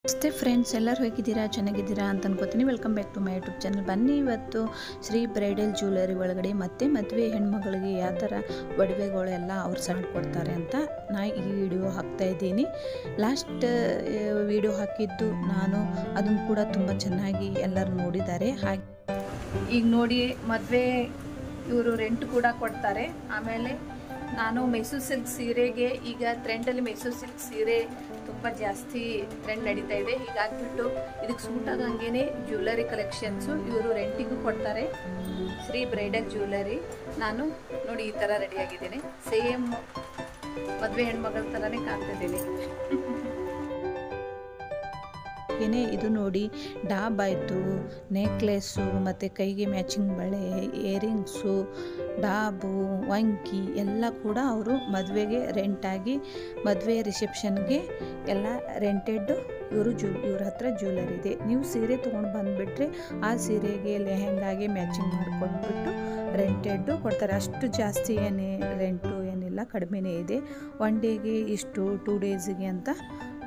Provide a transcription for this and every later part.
ನಮಸ್ತೆ ಫ್ರೆಂಡ್ಸ್, ಎಲ್ಲರೂ ಹೇಗಿದ್ದೀರಾ? ಚೆನ್ನಾಗಿದ್ದೀರಾ ಅಂತ ಅನ್ಕೋತೀನಿ. Welcome back to my YouTube channel. ಬನ್ನಿ, ಇವತ್ತು ಶ್ರೀ ಬ್ರೈಡಲ್ ಜ್ಯುವೆಲರಿ ಒಳಗಡೆ ಮತ್ತು ಮದುವೆ ಹೆಣ್ಮಗಳಿಗೆ ಯಾವ ಥರ ಒಡವೆಗಳೆಲ್ಲ ಅವ್ರು ಸಣ್ಣ ಕೊಡ್ತಾರೆ ಅಂತ ನಾನು ಈ ವಿಡಿಯೋ ಹಾಕ್ತಾ ಇದ್ದೀನಿ. ಲಾಸ್ಟ್ ವಿಡಿಯೋ ಹಾಕಿದ್ದು ನಾನು, ಅದನ್ನು ಕೂಡ ತುಂಬ ಚೆನ್ನಾಗಿ ಎಲ್ಲರೂ ನೋಡಿದ್ದಾರೆ. ಹಾಗೆ ಈಗ ನೋಡಿ, ಮದುವೆ ಇವರು ರೆಂಟ್ ಕೂಡ ಕೊಡ್ತಾರೆ. ಆಮೇಲೆ ನಾನು ಮೈಸೂರು ಸಿಲ್ಕ್ ಸೀರೆಗೆ, ಈಗ ಟ್ರೆಂಡಲ್ಲಿ ಮೈಸೂರು ಸಿಲ್ಕ್ ಸೀರೆ ತುಂಬ ಜಾಸ್ತಿ ಟ್ರೆಂಡ್ ನಡೀತಾ ಇದೆ. ಹೀಗಾಗ್ಬಿಟ್ಟು ಇದಕ್ಕೆ ಸೂಟ್ ಆಗಂಗೆ ಜ್ಯುವೆಲರಿ ಕಲೆಕ್ಷನ್ಸು ಇವರು ರೆಂಟಿಗೂ ಕೊಡ್ತಾರೆ. Shri bridal jewellery. ನಾನು ನೋಡಿ ಈ ಥರ ರೆಡಿಯಾಗಿದ್ದೀನಿ. ಸೇಮ್ ಮದುವೆ ಹೆಣ್ಮಗಳ ಥರನೇ ಕಾಣ್ತಿದ್ದೀನಿ. ಇದು ನೋಡಿ, ಡಾಬ್ ಆಯಿತು, ನೆಕ್ಲೆಸ್ಸು ಮತ್ತು ಕೈಗೆ ಮ್ಯಾಚಿಂಗ್ ಬಳೆ, ಇಯರಿಂಗ್ಸು, ಡಾಬು, ವಂಕಿ ಎಲ್ಲ ಕೂಡ ಅವರು ಮದುವೆಗೆ ರೆಂಟಾಗಿ, ಮದುವೆ ರಿಸೆಪ್ಷನ್ಗೆ ಎಲ್ಲ ರೆಂಟೆಡ್ ಇವ್ರ ಹತ್ರ ಜ್ಯುವೆಲರಿ ಇದೆ. ನೀವು ಸೀರೆ ತೊಗೊಂಡು ಬಂದುಬಿಟ್ರೆ ಆ ಸೀರೆಗೆ ಲೆಹೆಂಗಾಗೆ ಮ್ಯಾಚಿಂಗ್ ಮಾಡಿಕೊಟ್ಬಿಟ್ಟು ರೆಂಟೆಡ್ಡು ಕೊಡ್ತಾರೆ. ಅಷ್ಟು ಜಾಸ್ತಿ ರೆಂಟು ಏನಿಲ್ಲ, ಕಡಿಮೆನೇ ಇದೆ. 1 ಡೇಗೆ ಇಷ್ಟು, 2 ಡೇಸಿಗೆ ಅಂತ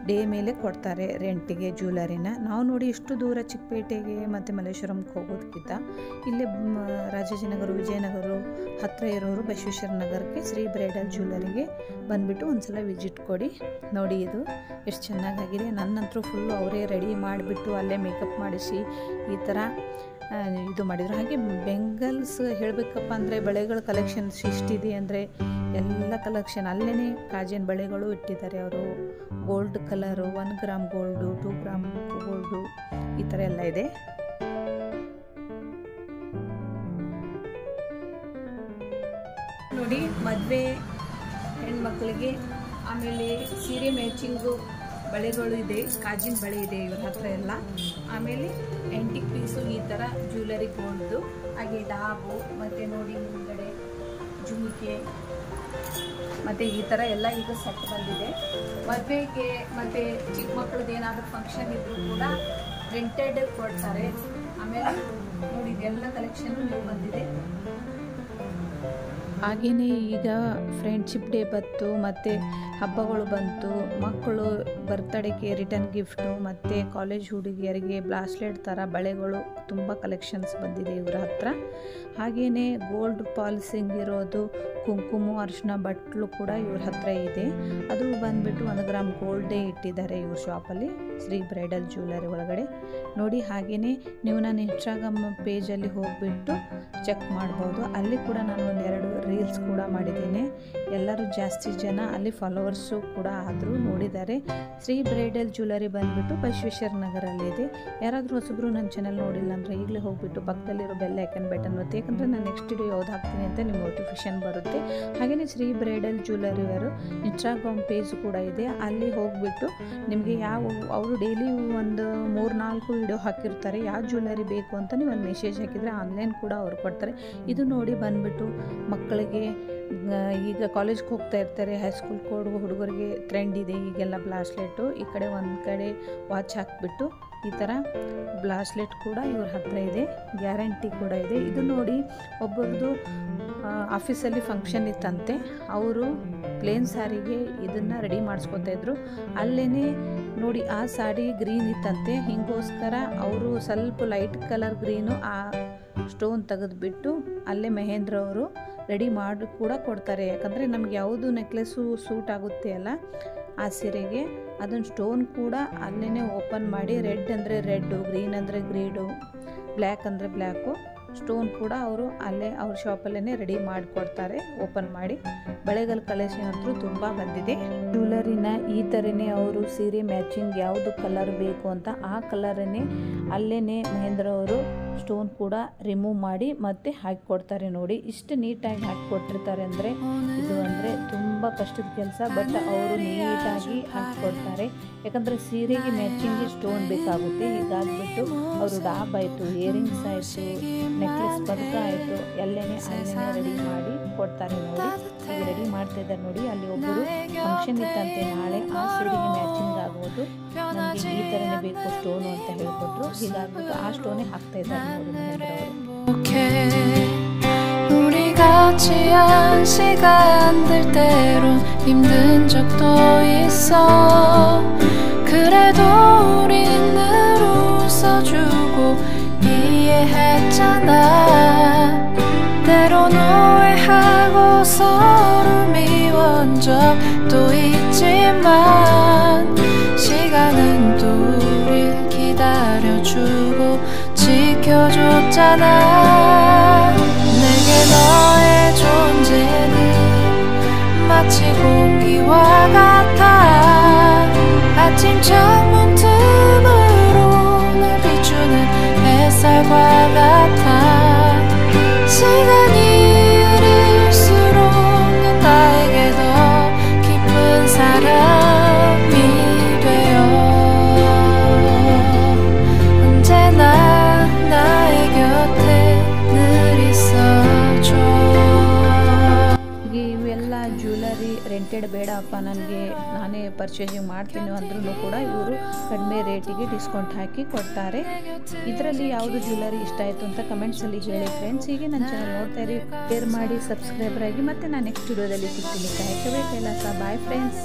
ಡೇ ಮೇಲೆ ಕೊಡ್ತಾರೆ ರೆಂಟಿಗೆ ಜ್ಯುವೆಲರಿನ. ನಾವು ನೋಡಿ ಇಷ್ಟು ದೂರ ಚಿಕ್ಕಪೇಟೆಗೆ ಮತ್ತು ಮಲ್ಲೇಶ್ವರಂಗೆ ಹೋಗೋದಕ್ಕಿಂತ ಇಲ್ಲೇ ರಾಜಾಜಿನಗರ, ವಿಜಯನಗರ ಹತ್ತಿರ ಇರೋರು ಬಸವೇಶ್ವರ ನಗರಕ್ಕೆ ಶ್ರೀ ಬ್ರೈಡಲ್ ಜ್ಯುವೆಲರಿಗೆ ಬಂದುಬಿಟ್ಟು ಒಂದ್ಸಲ ವಿಸಿಟ್ ಕೊಡಿ. ನೋಡಿ ಇದು ಎಷ್ಟು ಚೆನ್ನಾಗಾಗಿದೆ. ನನ್ನಂತರೂ ಫುಲ್ಲು ಅವರೇ ರೆಡಿ ಮಾಡಿಬಿಟ್ಟು ಅಲ್ಲೇ ಮೇಕಪ್ ಮಾಡಿಸಿ ಈ ಥರ ಇದು ಮಾಡಿದರು. ಹಾಗೆ ಬೆಂಗಲ್ಸ್ ಹೇಳಬೇಕಪ್ಪ ಅಂದರೆ ಬಳೆಗಳ ಕಲೆಕ್ಷನ್ಸ್ ಇಷ್ಟಿದೆ ಅಂದರೆ ಎಲ್ಲ ಕಲೆಕ್ಷನ್ ಅಲ್ಲೇ ಕಾಜಿನ ಬಳೆಗಳು ಇಟ್ಟಿದ್ದಾರೆ ಅವರು. Gold colour, 1 gram gold, 2 gram gold, ಈ ಥರ ಎಲ್ಲ ಇದೆ. ನೋಡಿ, ಮದುವೆ ಹೆಣ್ಮಕ್ಳಿಗೆ ಆಮೇಲೆ ಸೀರೆ ಮ್ಯಾಚಿಂಗು ಬಳೆಗಳು ಇದೆ, ಕಾಜಿನ ಬಳೆ ಇದೆ ಇವ್ರ ಹತ್ರ ಎಲ್ಲ. ಆಮೇಲೆ ಆ್ಯಂಟಿಕ್ ಪೀಸು ಈ ಥರ ಜ್ಯುವೆಲರಿ ಗೋಲ್ಡ್ದು, ಹಾಗೆ ಡಾಬು, ಮತ್ತು ನೋಡಿ ಮುಂದ್ಗಡೆ ಜುಮ್ಕೆ ಮತ್ತು ಈ ಥರ ಎಲ್ಲ ಈಗ ಸೆಟ್ ಬಂದಿದೆ. ಮದುವೆಗೆ ಮತ್ತು ಚಿಕ್ಕ ಮಕ್ಕಳದ್ದು ಏನಾದರೂ ಫಂಕ್ಷನ್ ಇದ್ದರೂ ಕೂಡ ರೆಂಟೆಡ್ ಕೊಡ್ತಾರೆ. ಆಮೇಲೆ ನೋಡಿ ಇದೆಲ್ಲ ಕಲೆಕ್ಷನ್ನು ನೀವು ಬಂದಿದೆ. ಹಾಗೆಯೇ ಈಗ ಫ್ರೆಂಡ್ಶಿಪ್ ಡೇ ಬಂತು, ಮತ್ತು ಹಬ್ಬಗಳು ಬಂತು, ಮಕ್ಕಳು ಬರ್ತ್ಡೇಗೆ ರಿಟರ್ನ್ ಗಿಫ್ಟು, ಮತ್ತು ಕಾಲೇಜ್ ಹುಡುಗಿಯರಿಗೆ ಬ್ರಾಸ್ಲೆಟ್ ಥರ ಬಳೆಗಳು ತುಂಬ ಕಲೆಕ್ಷನ್ಸ್ ಬಂದಿದೆ ಇವರ ಹತ್ರ. ಹಾಗೆಯೇ ಗೋಲ್ಡ್ ಪಾಲಿಸಿಂಗ್ ಇರೋದು, ಕುಂಕುಮ, ಅರಿಶಿನ ಬಟ್ಲು ಕೂಡ ಇವ್ರ ಹತ್ರ ಇದೆ. ಅದು ಬಂದುಬಿಟ್ಟು 1 ಗ್ರಾಮ್ ಗೋಲ್ಡೇ ಇಟ್ಟಿದ್ದಾರೆ ಇವ್ರ ಶಾಪಲ್ಲಿ, ಶ್ರೀ ಬ್ರೈಡಲ್ ಜ್ಯುವೆಲರಿ ಒಳಗಡೆ ನೋಡಿ. ಹಾಗೆಯೇ ನೀವು ನಾನು ಇನ್ಸ್ಟಾಗ್ರಾಮ್ ಪೇಜಲ್ಲಿ ಹೋಗಿಬಿಟ್ಟು ಚೆಕ್ ಮಾಡ್ಬೋದು. ಅಲ್ಲಿ ಕೂಡ ನಾನು 1-2 ರೀಲ್ಸ್ ಕೂಡ ಮಾಡಿದ್ದೇನೆ. ಎಲ್ಲರೂ ಜಾಸ್ತಿ ಜನ ಅಲ್ಲಿ ಫಾಲೋವರ್ಸು ಕೂಡ ಆದರೂ ನೋಡಿದ್ದಾರೆ. ಶ್ರೀ ಬ್ರೈಡಲ್ ಜ್ಯುವೆಲರಿ ಬಂದುಬಿಟ್ಟು ಬಸವೇಶ್ವರ ನಗರಲ್ಲಿದೆ. ಯಾರಾದರೂ ಹೊಸಬ್ರು ನನ್ನ ಚಾನಲ್ ನೋಡಿಲ್ಲ ಅಂದರೆ ಈಗಲೇ ಹೋಗಿಬಿಟ್ಟು ಪಕ್ಕದಲ್ಲಿರೋ ಬೆಲ್ ಐಕನ್ ಬಟನ್ ಒತ್ತಿ, ಯಾಕಂದರೆ ನಾನು ನೆಕ್ಸ್ಟ್ ವಿಡಿಯೋ ಯಾವ್ದು ಹಾಕ್ತೀನಿ ಅಂತ ನಿಮ್ಗೆ ನೋಟಿಫಿಕೇಷನ್ ಬರುತ್ತೆ. ಹಾಗೆಯೇ ಶ್ರೀ ಬ್ರೈಡಲ್ ಜ್ಯುವೆಲರಿಯವರು ಇನ್ಸ್ಟಾಗ್ರಾಮ್ ಪೇಜ್ ಕೂಡ ಇದೆ. ಅಲ್ಲಿ ಹೋಗಿಬಿಟ್ಟು ನಿಮಗೆ ಅವರು ಡೈಲಿ ಒಂದು 3-4 ವಿಡಿಯೋ ಹಾಕಿರ್ತಾರೆ. ಯಾವ ಜ್ಯುವೆಲರಿ ಬೇಕು ಅಂತ ನೀವು ಒಂದು ಮೆಸೇಜ್ ಹಾಕಿದರೆ ಆನ್ಲೈನ್ ಕೂಡ ಅವ್ರು ಕೊಡ್ತಾರೆ. ಇದು ನೋಡಿ ಬಂದುಬಿಟ್ಟು ಮಕ್ಕಳಿಗೆ, ಈಗ ಕಾಲೇಜ್ಗೆ ಹೋಗ್ತಾ ಇರ್ತಾರೆ, ಹೈಸ್ಕೂಲ್ ಹುಡುಗರಿಗೆ ಟ್ರೆಂಡ್ ಇದೆ ಈಗೆಲ್ಲ ಬ್ರಾಸ್ಲೆಟು. ಈ ಕಡೆ ಒಂದು ಕಡೆ ವಾಚ್ ಹಾಕಿಬಿಟ್ಟು ಈ ಥರ ಬ್ರಾಸ್ಲೆಟ್ ಕೂಡ ಇವ್ರ ಹತ್ರ ಇದೆ, ಗ್ಯಾರಂಟಿ ಕೂಡ ಇದೆ. ಇದು ನೋಡಿ, ಒಬ್ಬರದು ಆಫೀಸಲ್ಲಿ ಫಂಕ್ಷನ್ ಇತ್ತಂತೆ, ಅವರು ಪ್ಲೇನ್ ಸ್ಯಾರಿಗೆ ಇದನ್ನು ರೆಡಿ ಮಾಡಿಸ್ಕೊತಾ ಇದ್ರು. ಅಲ್ಲೇ ನೋಡಿ ಆ ಸಾಡಿ ಗ್ರೀನ್ ಇತ್ತಂತೆ, ಹಿಂಗೋಸ್ಕರ ಅವರು ಸ್ವಲ್ಪ ಲೈಟ್ ಕಲರ್ ಗ್ರೀನು ಆ ಸ್ಟೋನ್ ತೆಗೆದುಬಿಟ್ಟು ಅಲ್ಲೇ ಮಹೇಂದ್ರ ಅವರು ರೆಡಿ ಮಾಡಿ ಕೂಡ ಕೊಡ್ತಾರೆ. ಯಾಕಂದರೆ ನಮ್ಗೆ ಯಾವುದು ನೆಕ್ಲೆಸ್ಸು ಸೂಟ್ ಆಗುತ್ತೆ ಅಲ್ಲ ಆ ಸೀರೆಗೆ, ಅದನ್ನು ಸ್ಟೋನ್ ಕೂಡ ಅಲ್ಲೇ ಓಪನ್ ಮಾಡಿ, ರೆಡ್ ಅಂದರೆ ರೆಡ್ಡು, ಗ್ರೀನ್ ಅಂದರೆ ಗ್ರೀಡು, ಬ್ಲ್ಯಾಕ್ ಅಂದರೆ ಬ್ಲ್ಯಾಕು ಸ್ಟೋನ್ ಕೂಡ ಅವರು ಅಲ್ಲೇ ಅವ್ರ ಶಾಪಲ್ಲೇ ರೆಡಿ ಮಾಡಿಕೊಡ್ತಾರೆ ಓಪನ್ ಮಾಡಿ. ಬಳೆಗಳ ಕಲೆಕ್ಷನ್ ಅಂತೂ ತುಂಬ ಬಂದಿದೆ. ಜ್ಯುವೆಲರಿನ ಈ ಥರನೇ ಅವರು ಸೀರೆ ಮ್ಯಾಚಿಂಗ್ ಯಾವುದು ಕಲರ್ ಬೇಕು ಅಂತ ಆ ಕಲರನ್ನೇ ಅಲ್ಲೇ ಮಹೇಂದ್ರ ಅವರು ಸ್ಟೋನ್ ಕೂಡ ರಿಮೂವ್ ಮಾಡಿ ಮತ್ತೆ ಹಾಕಿಕೊಡ್ತಾರೆ. ನೋಡಿ ಇಷ್ಟು ನೀಟಾಗಿ ಹಾಕಿಕೊಟ್ಟಿರ್ತಾರೆ ಅಂದರೆ ಇದು ಅಂದರೆ ತುಂಬ ಕಷ್ಟದ ಕೆಲಸ, ಬಟ್ ಅವರು ನೀಟಾಗಿ ಹಾಕಿಕೊಡ್ತಾರೆ. ಯಾಕಂದರೆ ಸೀರೆಗೆ ಮ್ಯಾಚಿಂಗ್ ಸ್ಟೋನ್ ಬೇಕಾಗುತ್ತೆ. ಹೀಗಾಗಿಬಿಟ್ಟು ಅವರು ಡಾಬ್ ಆಯಿತು, ಇಯರಿಂಗ್ಸ್ ಆಯಿತು, ನೆಕ್ಲೆಸ್ ಪದಕ ಆಯಿತು, ಅಲ್ಲೇ ರೆಡಿ ಮಾಡಿ ಕೊಡ್ತಾರೆ. ನೋಡಿ ಈಗ ರೆಡಿ ಮಾಡ್ತಾ ಇದ್ದಾರೆ ನೋಡಿ. ಅಲ್ಲಿ ಒಬ್ಬರು ಫಂಕ್ಷನ್ ಇತ್ತಂತೆ ನಾಳೆ, ಆ ಸೀರೆಗೆ ಮ್ಯಾಚಿಂಗ್ ಆಗೋದು ನನಗೆ ಈ ಥರನೇ ಬೇಕು ಸ್ಟೋನು ಅಂತ ಹೇಳ್ಕೊಟ್ರು. ಹೀಗಾಗ್ಬಿಟ್ಟು ಆ ಸ್ಟೋನೇ ಹಾಕ್ತಾ ಇದ್ದಾರೆ ನೋಡಿ ಮಹೇಂದ್ರ ಅವರು. 같이 한 시간들 때론 힘든 적도 있어. 그래도 우리 있잖아. 내게 너의 존재는 마치 공기와 같아. 아침 창문 틈으로 날 비추는 햇살과 같아. 시간이 흐를수록 넌 나에게 더 깊은 사람이 되어 언제나 나의 곁에 늘 있어줘. ಈಗ ಇವೆಲ್ಲ ಜ್ಯುವೆಲರಿ ರೆಂಟೆಡ್ ಬೇಡಪ್ಪ, ನನಗೆ ನಾನೇ ಪರ್ಚೇಸಿಂಗ್ ಮಾಡ್ತೀನಿ ಅಂದ್ರೂ ಕೂಡ ಇವರು ಕಡಿಮೆ ರೇಟಿಗೆ ಡಿಸ್ಕೌಂಟ್ ಹಾಕಿ ಕೊಡ್ತಾರೆ. ಇದರಲ್ಲಿ ಯಾವುದು ಜ್ಯುವೆಲರಿ ಇಷ್ಟ ಆಯಿತು ಅಂತ ಕಮೆಂಟ್ಸಲ್ಲಿ ಹೇಳಿ ಫ್ರೆಂಡ್ಸ್. ಹೀಗೆ ನನ್ನ ಚಾನಲ್ ನೋಡ್ತಾ ಇರಿ, ಶೇರ್ ಮಾಡಿ, ಸಬ್ಸ್ಕ್ರೈಬರ್ ಆಗಿ. ಮತ್ತು ನಾನು ನೆಕ್ಸ್ಟ್ ವಿಡಿಯೋದಲ್ಲಿ ಸಿಗ್ತೀನಿ. ಕಾಯಕವೇ ಕೈಲಾಸ. Bye friends.